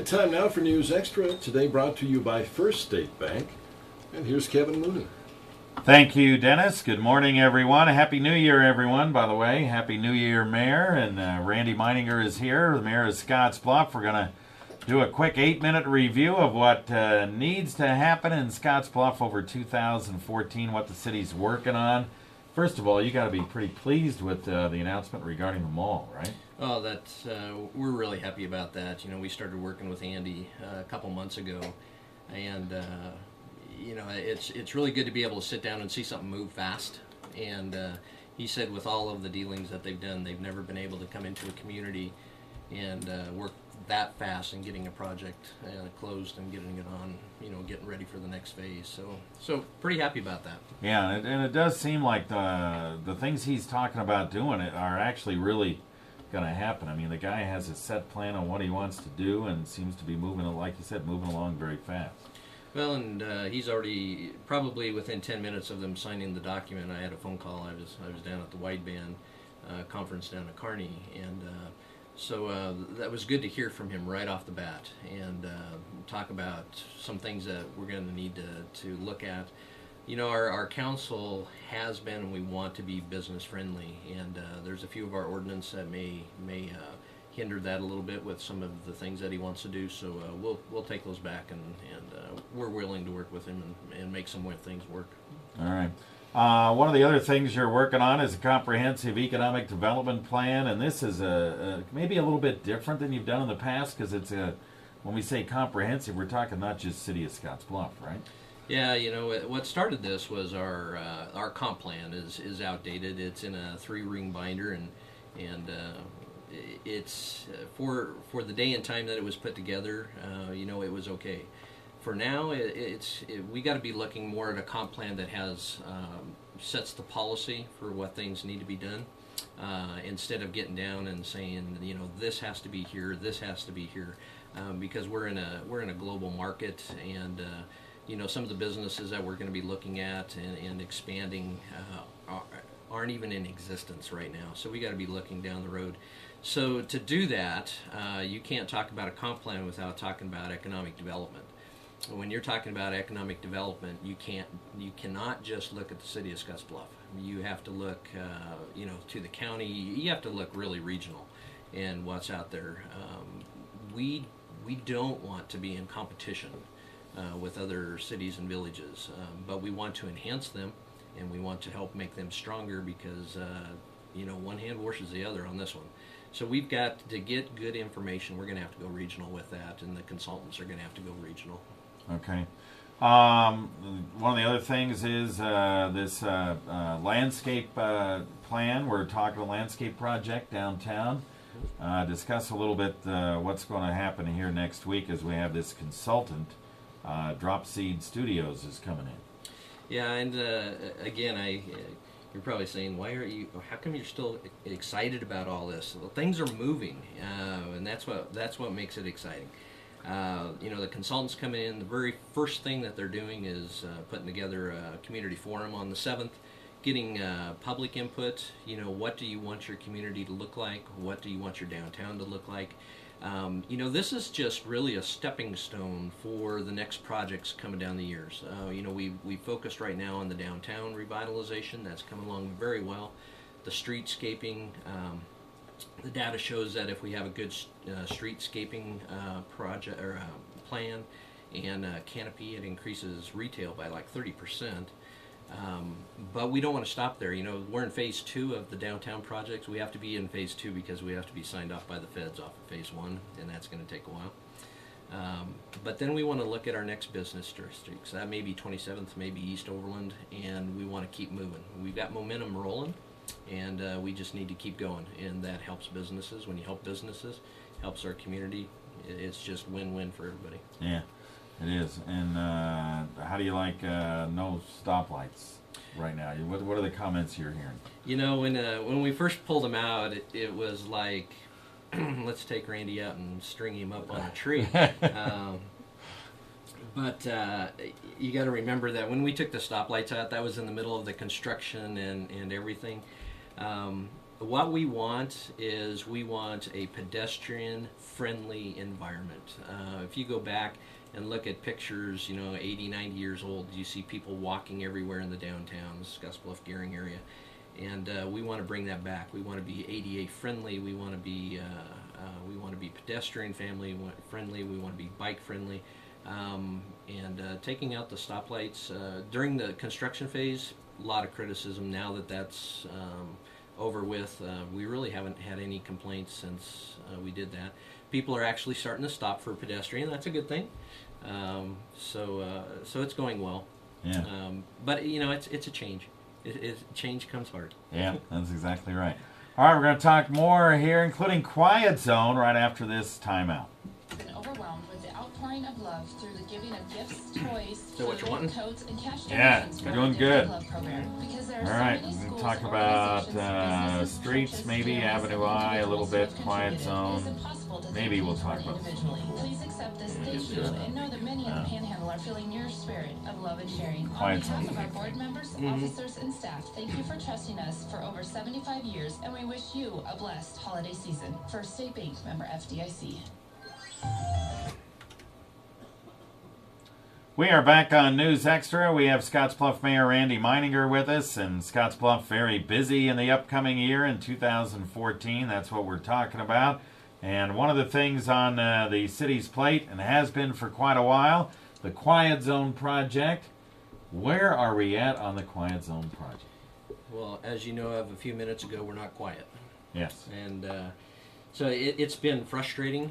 And time now for News Extra, today brought to you by First State Bank. And here's Kevin Mooney. Thank you, Dennis. Good morning, everyone. Happy New Year, everyone, by the way. Happy New Year, Mayor. And Randy Meininger is here, the Mayor of Scottsbluff. We're going to do a quick 8-minute review of what needs to happen in Scottsbluff over 2014, what the city's working on. First of all, you got to be pretty pleased with the announcement regarding the mall, right? Oh, that's we're really happy about that. You know, we started working with Andy a couple months ago, and you know, it's really good to be able to sit down and see something move fast. And he said with all of the dealings that they've done, they've never been able to come into a community and work that fast and getting a project closed and getting it on, you know, getting ready for the next phase. So pretty happy about that. Yeah, and it does seem like the things he's talking about doing it are actually really going to happen. I mean, the guy has a set plan on what he wants to do and seems to be moving, like you said, moving along very fast. Well, and he's already probably within 10 minutes of them signing the document. I had a phone call. I was down at the wideband conference down at Kearney, and so that was good to hear from him right off the bat and talk about some things that we're going to need to look at. You know, our council has been, and we want to be business friendly, and there's a few of our ordinance that may hinder that a little bit with some of the things that he wants to do. So we'll take those back, and we're willing to work with him and make some more things work. All right. One of the other things you're working on is a comprehensive economic development plan, and this is maybe a little bit different than you've done in the past, because it's when we say comprehensive, we're talking not just City of Scottsbluff, right? Yeah, you know, what started this was our comp plan is outdated. It's in a 3-ring binder, and it's for the day and time that it was put together. You know, it was okay. For now, we got to be looking more at a comp plan that has sets the policy for what things need to be done, instead of getting down and saying, you know, this has to be here, this has to be here, because we're in a global market, and you know, some of the businesses that we're going to be looking at and expanding aren't even in existence right now. So we got to be looking down the road. So to do that, you can't talk about a comp plan without talking about economic development. When you're talking about economic development, you cannot just look at the city of Scottsbluff. You have to look, you know, to the county. You have to look really regional and what's out there. We don't want to be in competition with other cities and villages, but we want to enhance them, and we want to help make them stronger, because you know, one hand washes the other on this one. So we've got to get good information. We're going to have to go regional with that, and the consultants are going to have to go regional. Okay. One of the other things is this landscape plan. We're talking a landscape project downtown. Discuss a little bit what's going to happen here next week, as we have this consultant. Drop Seed Studios is coming in. Yeah, and again, you're probably saying, how come you're still excited about all this? Well, things are moving, and that's what makes it exciting. You know, the consultants come in. The very first thing that they're doing is putting together a community forum on the 7th, getting public input. You know, what do you want your community to look like? What do you want your downtown to look like? You know, this is just really a stepping stone for the next projects coming down the years. You know, we focused right now on the downtown revitalization. That's coming along very well. The streetscaping, the data shows that if we have a good streetscaping project or plan and canopy, it increases retail by like 30%. But we don't want to stop there. You know, we're in phase 2 of the downtown projects. We have to be in phase 2 because we have to be signed off by the feds off of phase 1, and that's going to take a while. But then we want to look at our next business districts. That may be 27th, maybe East Overland, and we want to keep moving. We've got momentum rolling, and we just need to keep going, and that helps businesses. When you help businesses, helps our community. It's just win-win for everybody. Yeah. It is. And how do you like no stoplights right now? What are the comments you're hearing? You know, when we first pulled them out, it was like, let's take Randy out and string him up on a tree. But you got to remember that when we took the stoplights out, that was in the middle of the construction and everything. what we want is we want a pedestrian-friendly environment. If you go back and look at pictures, 80, 90 years old, you see people walking everywhere in the downtown, Scottsbluff, Gearing area. And we want to bring that back. We want to be ADA friendly. We want to be pedestrian family friendly. We want to be bike friendly. And taking out the stoplights during the construction phase, a lot of criticism. Now that that's over with, we really haven't had any complaints since we did that. People are actually starting to stop for pedestrian. That's a good thing. So it's going well. Yeah. But it's a change. Change comes hard. Yeah, that's exactly right. All right, we're going to talk more here, including Quiet Zone, right after this timeout. Been overwhelmed with the outpouring of love through the giving of gifts, toys, So what you wanting? coats, and cash Yeah, donations you're from doing the good. Love program. Because there are All so right, many we're going schools, to talk about organizations, businesses, streets, churches, maybe families, Avenue and I, a little individuals bit, who have Quiet contributed. It Zone. is impossible to Maybe thank we'll each talk one about individually. Please accept this thank you and know that many in the Panhandle are feeling your spirit of love and sharing. Quiet On behalf Zone. of our board members, officers, and staff, thank you for trusting us for over 75 years, and we wish you a blessed holiday season. First State Bank, member FDIC. We are back on News Extra. We have Scottsbluff Mayor Randy Meininger with us, and Scottsbluff very busy in the upcoming year in 2014. That's what we're talking about. And one of the things on the city's plate, and has been for quite a while, the Quiet Zone project. Where are we at on the Quiet Zone project? Well, as you know, of a few minutes ago, we're not quiet. Yes. And so it's been frustrating.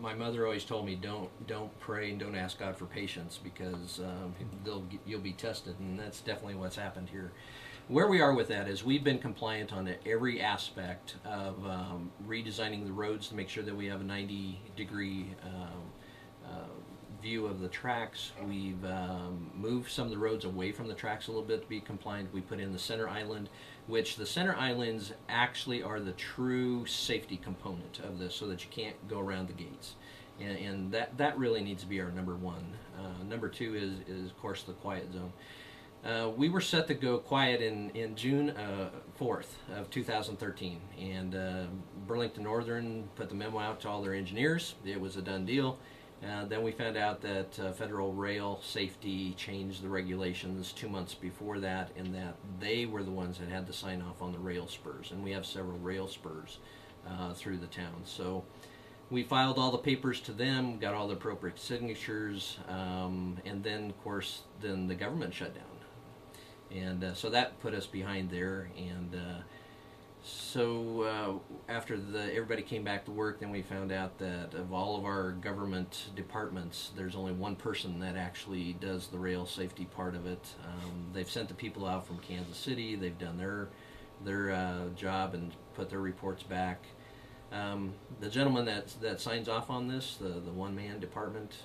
My mother always told me don't pray and don't ask God for patience because you'll be tested, and that's definitely what's happened here. Where we are with that is we've been compliant on every aspect of redesigning the roads to make sure that we have a 90-degree view of the tracks. We've moved some of the roads away from the tracks a little bit to be compliant. We put in the center island, which the center islands actually are the true safety component of this, so that you can't go around the gates. And that really needs to be our number one. Number two is of course the quiet zone. We were set to go quiet in June 4th of 2013, and Burlington Northern put the memo out to all their engineers. It was a done deal. Then we found out that Federal Rail Safety changed the regulations 2 months before that, and that they were the ones that had to sign off on the rail spurs, and we have several rail spurs through the town. So we filed all the papers to them, got all the appropriate signatures, and then, of course, then the government shut down. And so that put us behind there, and so after everybody came back to work, then we found out that of all of our government departments, there's only one person that actually does the rail safety part of it. They've sent the people out from Kansas City. They've done their job and put their reports back. The gentleman that signs off on this, the one-man department,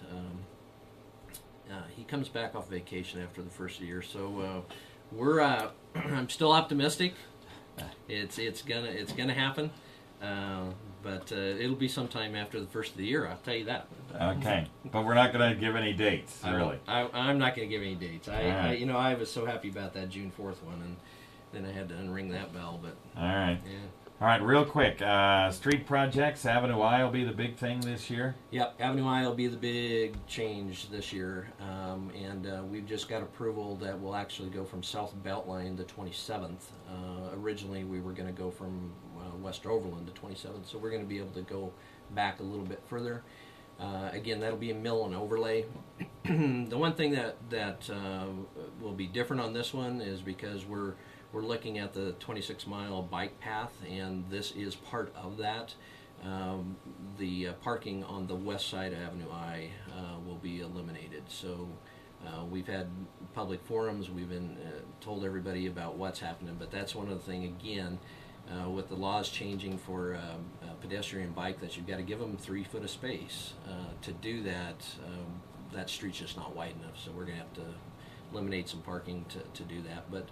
he comes back off vacation after the first year. So we're I'm still optimistic. It's gonna happen, but it'll be sometime after the first of the year. I'll tell you that. Okay, but we're not going to give any dates, really. I'm not going to give any dates. Right. I was so happy about that June 4th one, and then I had to unring that bell. But All right. yeah. All right, real quick. Street projects, Avenue I will be the big thing this year. Yep, Avenue I will be the big change this year, and we've just got approval that we'll actually go from South Beltline to 27th. Originally, we were going to go from West Overland to 27th, so we're going to be able to go back a little bit further. Again, that'll be a mill and overlay. The one thing that will be different on this one is because we're looking at the 26-mile bike path, and this is part of that. The parking on the west side of Avenue I will be eliminated. So we've had public forums. We've been told everybody about what's happening, but that's one of the things, again, with the laws changing for a pedestrian bike, that you've got to give them 3 foot of space. To do that, that street's just not wide enough, so we're going to have to eliminate some parking to do that. But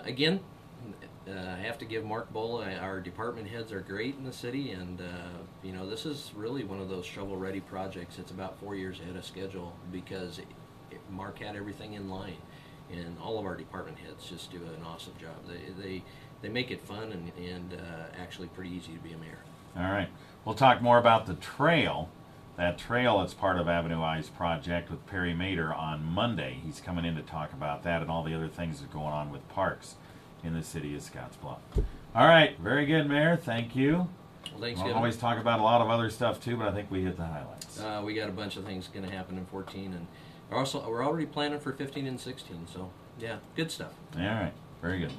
again, I have to give Mark Bull, our department heads are great in the city, and this is really one of those shovel-ready projects. It's about 4 years ahead of schedule because Mark had everything in line, and all of our department heads just do an awesome job. They make it fun and actually pretty easy to be a mayor. All right. We'll talk more about the trail. That trail that's part of Avenue I's project with Perry Mader on Monday. He's coming in to talk about that and all the other things that are going on with parks in the city of Scottsbluff. All right. Very good, Mayor. Thank you. Well, thanks, We'll Kevin. always talk about a lot of other stuff too, but I think we hit the highlights. We got a bunch of things going to happen in 14, and we're already planning for 15 and 16. So yeah, good stuff. All right. Very good.